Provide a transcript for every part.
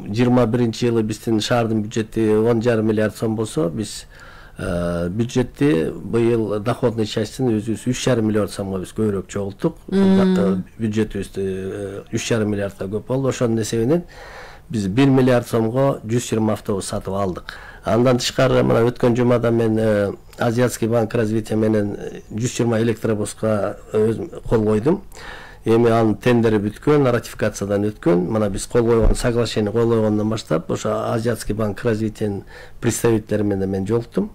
21 жылы биздин шаардын бюджети 10,5 миллиард сом болсо, биз бюджетти быйыл доходный частын өзүбүз 3,5 миллиард сомго биз көбүрөөк чогулттук. Бюджетибизди 3,5 миллиардга көп болду. Ошонун эсебинен биз 1 миллиард сомго 120 автобус сатып алдык. Андан тышкары мына өткөн жумада мен Азиатский банк развития менен 120 электробуска кол койдум. Эми анын тендери бүткөн, ратификациядан өткөн. Мына биз кол койгон соглашение кол койгондон баштап ошо Азиатский банк развитиянын представителдери менен мен жолуктум.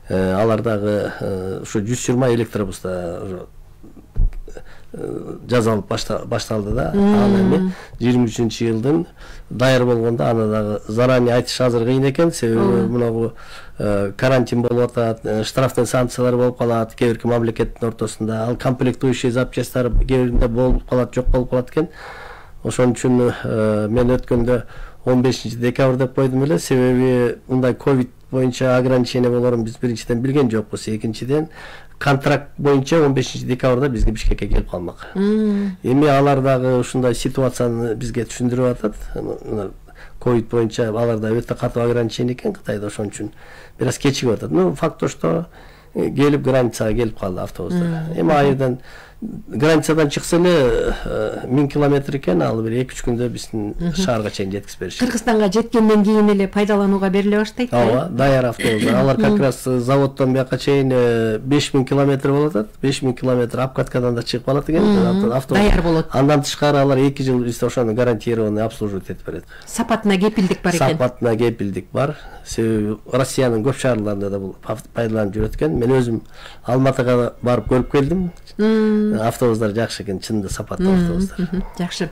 Алар дагы ушу 120 электробуста жазалып башталды да. Аны эми 23-жылдын даяр болгондо аны дагы заранее айтыш азыр кыйын экен. Себеби мына карантин болуп атат, штрафный санкциялар болуп калат, кээ бирки мамлекеттин ортосунда. Ал комплектующий запчасттар кээ биринде болуп калат, жок болуп калат экен. Ошон үчүн мен өткөндө 15 декабрь деп койдум эле. Себеби мындай ковид боюнча ограничение болорун биз биринчиден билген жокпуз. Экинчиден контракт боюнча 15 декабрда бизге Бишкекке келип калмак. Эми алар дагы ушундай ситуацияны бизге түшүндүрүп атат. Ковид боюнча алар да өтө катуу ограничение экен Кытайда, ошон үчүн бир аз кечигип атат. Факт то, что келип границага келип калды автобустар. Эми айдан границадан чыкса эле 1000 километр экен, ал бир 2-3 күндө биздин шаарга чейин жеткизип беришет. Кыргызстанга жеткенден кийин эле пайдаланууга бериле баштайт. Ооба, даяр автобустар. Алар как раз заводдон бияка чейин 5000 километр болот атат. 5000 километр обкаткадан да чыгып калат экен. Даяр болот. Андан тышкары алар 2 жыл бизде ошону гарантированный обслуживать этип берет. Сапатына кепилдик бар экен. Сапатына кепилдик бар. Себеби Россиянын көп шаарларында да бул пайдаланып жүрөт экен. Мен өзүм Алматыга барып көрүп келдим. Автобустар жакшы экен, чынында сапаттуу автобустар. Жакшы.